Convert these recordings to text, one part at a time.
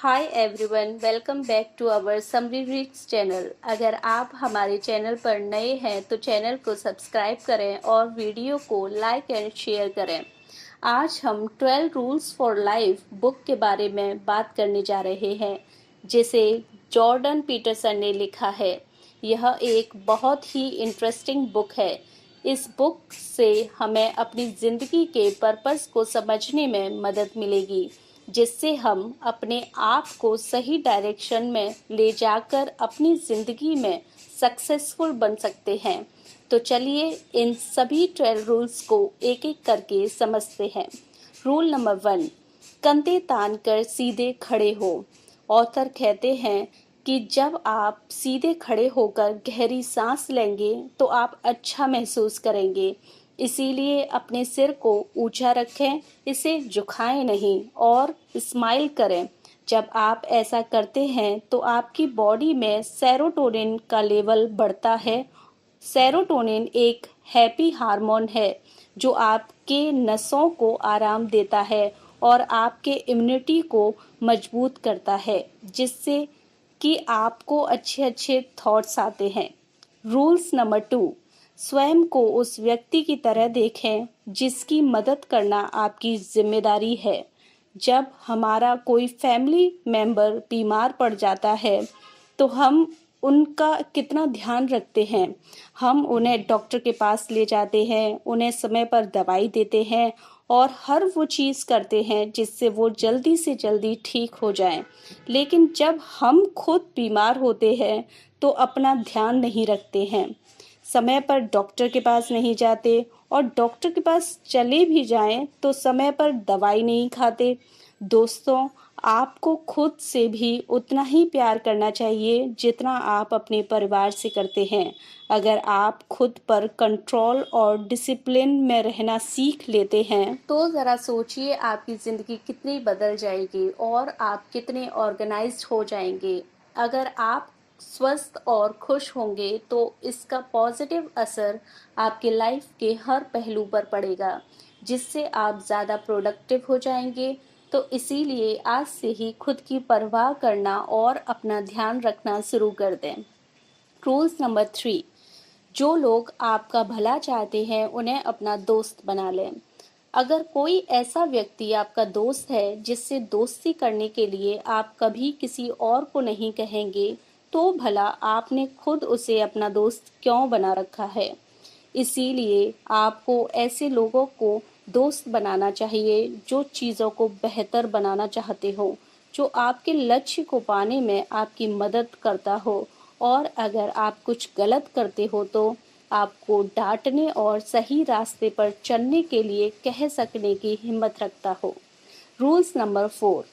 Hi everyone, welcome back to our summary reads channel. अगर आप हमारे चैनल पर नए हैं तो चैनल को सब्सक्राइब करें और वीडियो को लाइक एंड शेयर करें। आज हम 12 रूल्स फॉर लाइफ बुक के बारे में बात करने जा रहे हैं, जिसे जॉर्डन पीटरसन ने लिखा है। यह एक बहुत ही इंटरेस्टिंग बुक है। इस बुक से हमें अपनी ज़िंदगी के पर्पस को समझने में मदद मिलेगी, जिससे हम अपने आप को सही डायरेक्शन में ले जाकर अपनी ज़िंदगी में सक्सेसफुल बन सकते हैं। तो चलिए इन सभी 12 रूल्स को एक एक करके समझते हैं। रूल नंबर 1, कंधे तान कर सीधे खड़े हो। ऑथर कहते हैं कि जब आप सीधे खड़े होकर गहरी सांस लेंगे तो आप अच्छा महसूस करेंगे। इसीलिए अपने सिर को ऊंचा रखें, इसे झुकाएं नहीं और स्माइल करें। जब आप ऐसा करते हैं तो आपकी बॉडी में सेरोटोनिन का लेवल बढ़ता है। सेरोटोनिन एक हैप्पी हार्मोन है जो आपके नसों को आराम देता है और आपके इम्यूनिटी को मजबूत करता है, जिससे कि आपको अच्छे अच्छे थॉट्स आते हैं। रूल्स नंबर 2, स्वयं को उस व्यक्ति की तरह देखें जिसकी मदद करना आपकी जिम्मेदारी है। जब हमारा कोई फैमिली मेंबर बीमार पड़ जाता है तो हम उनका कितना ध्यान रखते हैं। हम उन्हें डॉक्टर के पास ले जाते हैं, उन्हें समय पर दवाई देते हैं और हर वो चीज़ करते हैं जिससे वो जल्दी से जल्दी ठीक हो जाएं। लेकिन जब हम खुद बीमार होते हैं तो अपना ध्यान नहीं रखते हैं, समय पर डॉक्टर के पास नहीं जाते और डॉक्टर के पास चले भी जाएं तो समय पर दवाई नहीं खाते। दोस्तों, आपको खुद से भी उतना ही प्यार करना चाहिए जितना आप अपने परिवार से करते हैं। अगर आप खुद पर कंट्रोल और डिसिप्लिन में रहना सीख लेते हैं तो ज़रा सोचिए आपकी ज़िंदगी कितनी बदल जाएगी और आप कितने ऑर्गेनाइज्ड हो जाएंगे। अगर आप स्वस्थ और खुश होंगे तो इसका पॉजिटिव असर आपके लाइफ के हर पहलू पर पड़ेगा, जिससे आप ज़्यादा प्रोडक्टिव हो जाएंगे। तो इसीलिए आज से ही खुद की परवाह करना और अपना ध्यान रखना शुरू कर दें। रूल्स नंबर 3, जो लोग आपका भला चाहते हैं उन्हें अपना दोस्त बना लें। अगर कोई ऐसा व्यक्ति आपका दोस्त है जिससे दोस्ती करने के लिए आप कभी किसी और को नहीं कहेंगे, तो भला आपने खुद उसे अपना दोस्त क्यों बना रखा है। इसीलिए आपको ऐसे लोगों को दोस्त बनाना चाहिए जो चीज़ों को बेहतर बनाना चाहते हो, जो आपके लक्ष्य को पाने में आपकी मदद करता हो और अगर आप कुछ गलत करते हो तो आपको डांटने और सही रास्ते पर चलने के लिए कह सकने की हिम्मत रखता हो। रूल्स नंबर 4,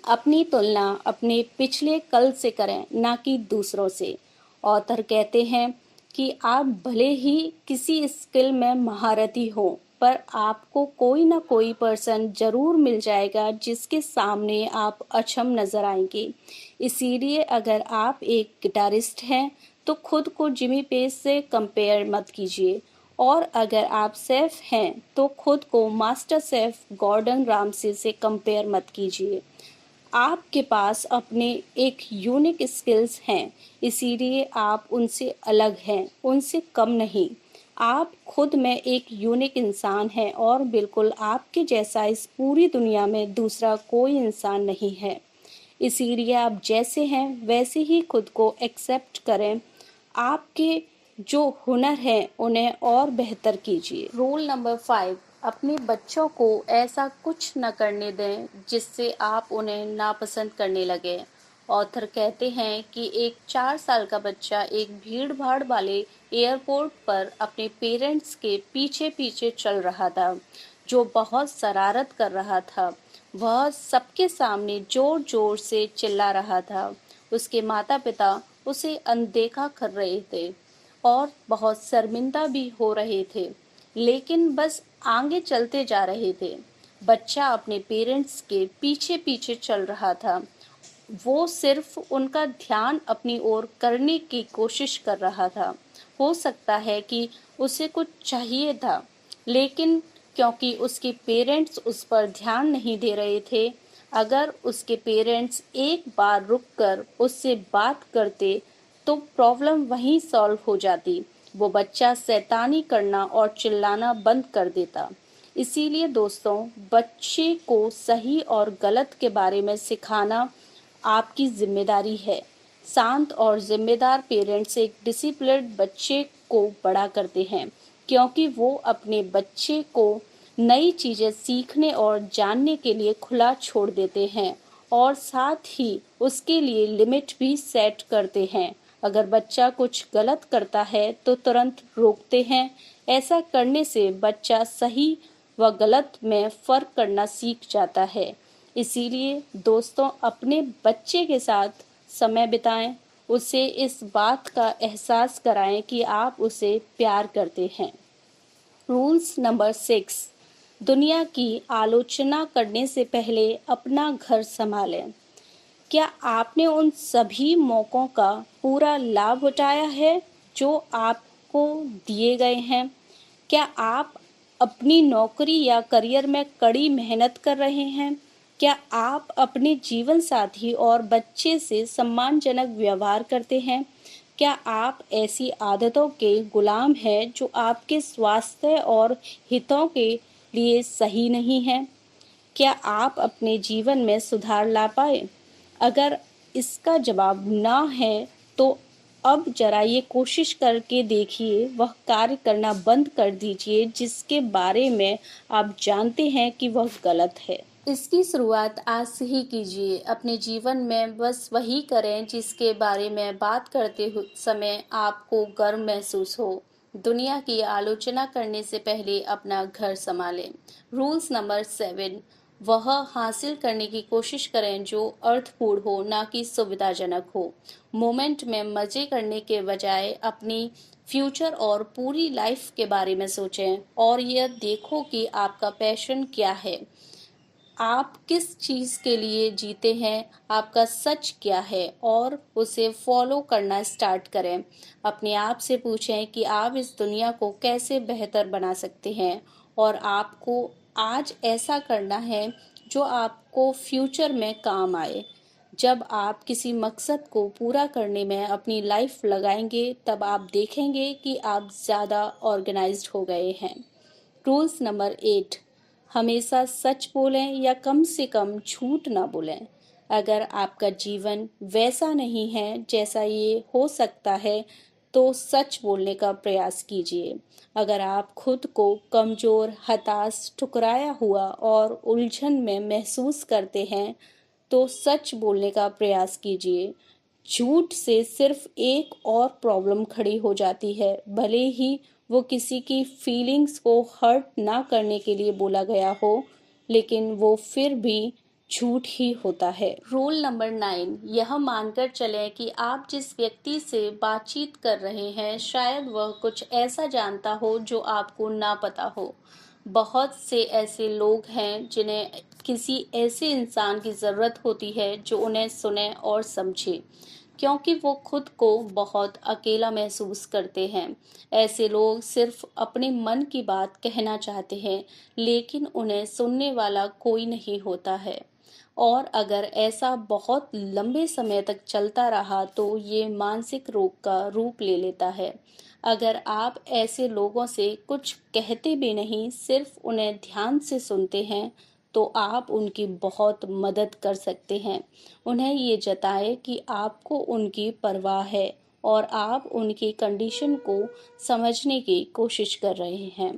अपनी तुलना अपने पिछले कल से करें, ना कि दूसरों से। ऑथर कहते हैं कि आप भले ही किसी स्किल में महारथी हो, पर आपको कोई ना कोई पर्सन जरूर मिल जाएगा जिसके सामने आप अक्षम नजर आएंगे। इसीलिए अगर आप एक गिटारिस्ट हैं तो खुद को जिमी पेज से कंपेयर मत कीजिए, और अगर आप शेफ हैं तो खुद को मास्टर शेफ गॉर्डन रामसे से कंपेयर मत कीजिए। आपके पास अपने एक यूनिक स्किल्स हैं, इसीलिए आप उनसे अलग हैं, उनसे कम नहीं। आप खुद में एक यूनिक इंसान हैं और बिल्कुल आपके जैसा इस पूरी दुनिया में दूसरा कोई इंसान नहीं है। इसीलिए आप जैसे हैं वैसे ही खुद को एक्सेप्ट करें। आपके जो हुनर हैं उन्हें और बेहतर कीजिए। रूल नंबर 5, अपने बच्चों को ऐसा कुछ न करने दें जिससे आप उन्हें नापसंद करने लगे। ऑथर कहते हैं कि एक 4 साल का बच्चा एक भीड़ भाड़ वाले एयरपोर्ट पर अपने पेरेंट्स के पीछे पीछे चल रहा था, जो बहुत शरारत कर रहा था। वह सबके सामने जोर जोर से चिल्ला रहा था। उसके माता पिता उसे अनदेखा कर रहे थे और बहुत शर्मिंदा भी हो रहे थे, लेकिन बस आगे चलते जा रहे थे। बच्चा अपने पेरेंट्स के पीछे पीछे चल रहा था। वो सिर्फ उनका ध्यान अपनी ओर करने की कोशिश कर रहा था। हो सकता है कि उसे कुछ चाहिए था, लेकिन क्योंकि उसके पेरेंट्स उस पर ध्यान नहीं दे रहे थे, अगर उसके पेरेंट्स एक बार रुककर उससे बात करते तो प्रॉब्लम वहीं सॉल्व हो जाती। वो बच्चा शैतानी करना और चिल्लाना बंद कर देता। इसीलिए दोस्तों, बच्चे को सही और गलत के बारे में सिखाना आपकी जिम्मेदारी है। शांत और जिम्मेदार पेरेंट्स एक डिसिप्लिन्ड बच्चे को बड़ा करते हैं, क्योंकि वो अपने बच्चे को नई चीज़ें सीखने और जानने के लिए खुला छोड़ देते हैं और साथ ही उसके लिए लिमिट भी सेट करते हैं। अगर बच्चा कुछ गलत करता है तो तुरंत रोकते हैं। ऐसा करने से बच्चा सही व गलत में फ़र्क करना सीख जाता है। इसीलिए दोस्तों, अपने बच्चे के साथ समय बिताएं, उसे इस बात का एहसास कराएं कि आप उसे प्यार करते हैं। रूल्स नंबर 6, दुनिया की आलोचना करने से पहले अपना घर संभालें। क्या आपने उन सभी मौक़ों का पूरा लाभ उठाया है जो आपको दिए गए हैं? क्या आप अपनी नौकरी या करियर में कड़ी मेहनत कर रहे हैं? क्या आप अपने जीवन साथी और बच्चे से सम्मानजनक व्यवहार करते हैं? क्या आप ऐसी आदतों के गुलाम हैं जो आपके स्वास्थ्य और हितों के लिए सही नहीं हैं? क्या आप अपने जीवन में सुधार ला पाए? अगर इसका जवाब ना है तो अब जरा ये कोशिश करके देखिए, वह कार्य करना बंद कर दीजिए जिसके बारे में आप जानते हैं कि वह गलत है। इसकी शुरुआत आज से ही कीजिए। अपने जीवन में बस वही करें जिसके बारे में बात करते समय आपको गर्व महसूस हो। दुनिया की आलोचना करने से पहले अपना घर संभालें। रूल्स नंबर 7, वह हासिल करने की कोशिश करें जो अर्थपूर्ण हो, ना कि सुविधाजनक हो। मोमेंट में मज़े करने के बजाय अपनी फ्यूचर और पूरी लाइफ के बारे में सोचें और यह देखो कि आपका पैशन क्या है। आप किस चीज़ के लिए जीते हैं, आपका सच क्या है, और उसे फॉलो करना स्टार्ट करें। अपने आप से पूछें कि आप इस दुनिया को कैसे बेहतर बना सकते हैं और आपको आज ऐसा करना है जो आपको फ्यूचर में काम आए। जब आप किसी मकसद को पूरा करने में अपनी लाइफ लगाएंगे तब आप देखेंगे कि आप ज़्यादा ऑर्गेनाइज्ड हो गए हैं। रूल्स नंबर 8, हमेशा सच बोलें या कम से कम झूठ ना बोलें। अगर आपका जीवन वैसा नहीं है जैसा ये हो सकता है तो सच बोलने का प्रयास कीजिए। अगर आप खुद को कमज़ोर, हताश, ठुकराया हुआ और उलझन में महसूस करते हैं तो सच बोलने का प्रयास कीजिए। झूठ से सिर्फ एक और प्रॉब्लम खड़ी हो जाती है। भले ही वो किसी की फीलिंग्स को हर्ट ना करने के लिए बोला गया हो, लेकिन वो फिर भी झूठ ही होता है। रूल नंबर 9, यह मानकर चलें कि आप जिस व्यक्ति से बातचीत कर रहे हैं शायद वह कुछ ऐसा जानता हो जो आपको ना पता हो। बहुत से ऐसे लोग हैं जिन्हें किसी ऐसे इंसान की ज़रूरत होती है जो उन्हें सुने और समझे, क्योंकि वो खुद को बहुत अकेला महसूस करते हैं। ऐसे लोग सिर्फ अपने मन की बात कहना चाहते हैं, लेकिन उन्हें सुनने वाला कोई नहीं होता है। और अगर ऐसा बहुत लंबे समय तक चलता रहा तो ये मानसिक रोग का रूप ले लेता है। अगर आप ऐसे लोगों से कुछ कहते भी नहीं, सिर्फ उन्हें ध्यान से सुनते हैं, तो आप उनकी बहुत मदद कर सकते हैं। उन्हें ये जताएं कि आपको उनकी परवाह है और आप उनकी कंडीशन को समझने की कोशिश कर रहे हैं।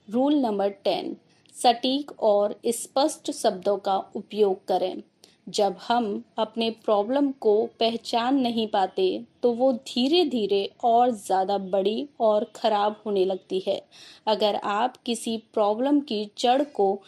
रूल नंबर 10, सटीक और स्पष्ट शब्दों का उपयोग करें। जब हम अपने प्रॉब्लम को पहचान नहीं पाते तो वो धीरे धीरे और ज़्यादा बड़ी और ख़राब होने लगती है। अगर आप किसी प्रॉब्लम की जड़ को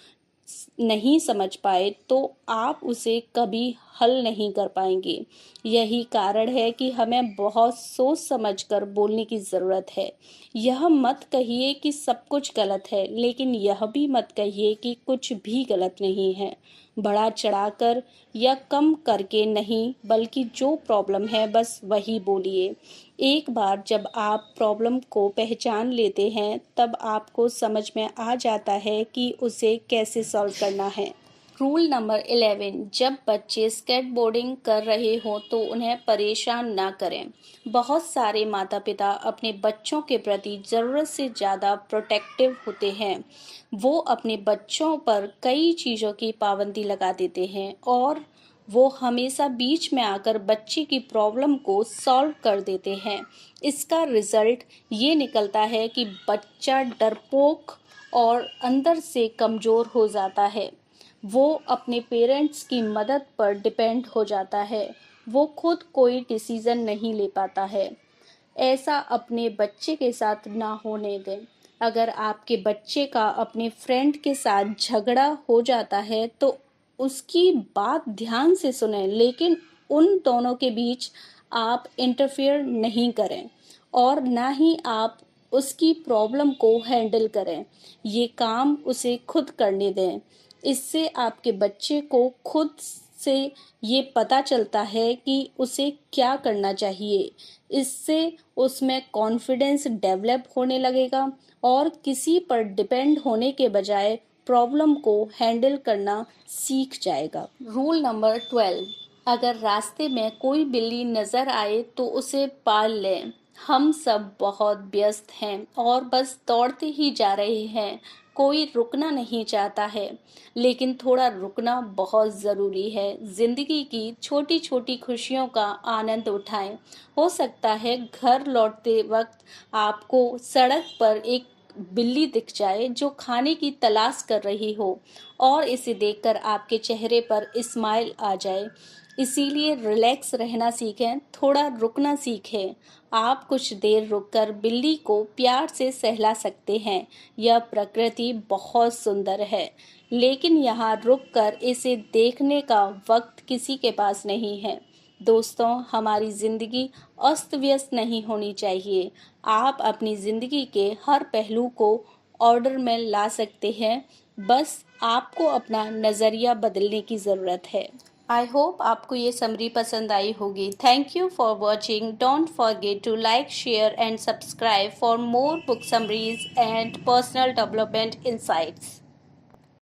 नहीं समझ पाए तो आप उसे कभी हल नहीं कर पाएंगे। यही कारण है कि हमें बहुत सोच समझकर बोलने की ज़रूरत है। यह मत कहिए कि सब कुछ गलत है, लेकिन यह भी मत कहिए कि कुछ भी गलत नहीं है। बढ़ा चढ़ाकर या कम करके नहीं, बल्कि जो प्रॉब्लम है बस वही बोलिए। एक बार जब आप प्रॉब्लम को पहचान लेते हैं तब आपको समझ में आ जाता है कि उसे कैसे सॉल्व करना है। रूल नंबर 11, जब बच्चे स्केटबोर्डिंग कर रहे हों तो उन्हें परेशान ना करें। बहुत सारे माता पिता अपने बच्चों के प्रति ज़रूरत से ज़्यादा प्रोटेक्टिव होते हैं। वो अपने बच्चों पर कई चीज़ों की पाबंदी लगा देते हैं और वो हमेशा बीच में आकर बच्चे की प्रॉब्लम को सॉल्व कर देते हैं। इसका रिजल्ट ये निकलता है कि बच्चा डरपोक और अंदर से कमज़ोर हो जाता है। वो अपने पेरेंट्स की मदद पर डिपेंड हो जाता है। वो खुद कोई डिसीज़न नहीं ले पाता है। ऐसा अपने बच्चे के साथ ना होने दें। अगर आपके बच्चे का अपने फ्रेंड के साथ झगड़ा हो जाता है तो उसकी बात ध्यान से सुनें, लेकिन उन दोनों के बीच आप इंटरफेयर नहीं करें और ना ही आप उसकी प्रॉब्लम को हैंडल करें। ये काम उसे खुद करने दें। इससे आपके बच्चे को खुद से ये पता चलता है कि उसे क्या करना चाहिए। इससे उसमें कॉन्फिडेंस डेवलप होने लगेगा और किसी पर डिपेंड होने के बजाय प्रॉब्लम को हैंडल करना सीख जाएगा। रूल नंबर 12, अगर रास्ते में कोई बिल्ली नज़र आए तो उसे पाल लें। हम सब बहुत व्यस्त हैं और बस दौड़ते ही जा रहे हैं। कोई रुकना नहीं चाहता है, लेकिन थोड़ा रुकना बहुत ज़रूरी है। ज़िंदगी की छोटी छोटी खुशियों का आनंद उठाएं। हो सकता है घर लौटते वक्त आपको सड़क पर एक बिल्ली दिख जाए जो खाने की तलाश कर रही हो और इसे देखकर आपके चेहरे पर स्माइल आ जाए। इसीलिए रिलैक्स रहना सीखें, थोड़ा रुकना सीखें। आप कुछ देर रुककर बिल्ली को प्यार से सहला सकते हैं। यह प्रकृति बहुत सुंदर है, लेकिन यहाँ रुककर इसे देखने का वक्त किसी के पास नहीं है। दोस्तों, हमारी ज़िंदगी अस्त व्यस्त नहीं होनी चाहिए। आप अपनी ज़िंदगी के हर पहलू को ऑर्डर में ला सकते हैं। बस आपको अपना नज़रिया बदलने की ज़रूरत है। आई होप आपको ये समरी पसंद आई होगी। Thank you for watching. Don't forget to like, share and subscribe for more book summaries and personal development insights.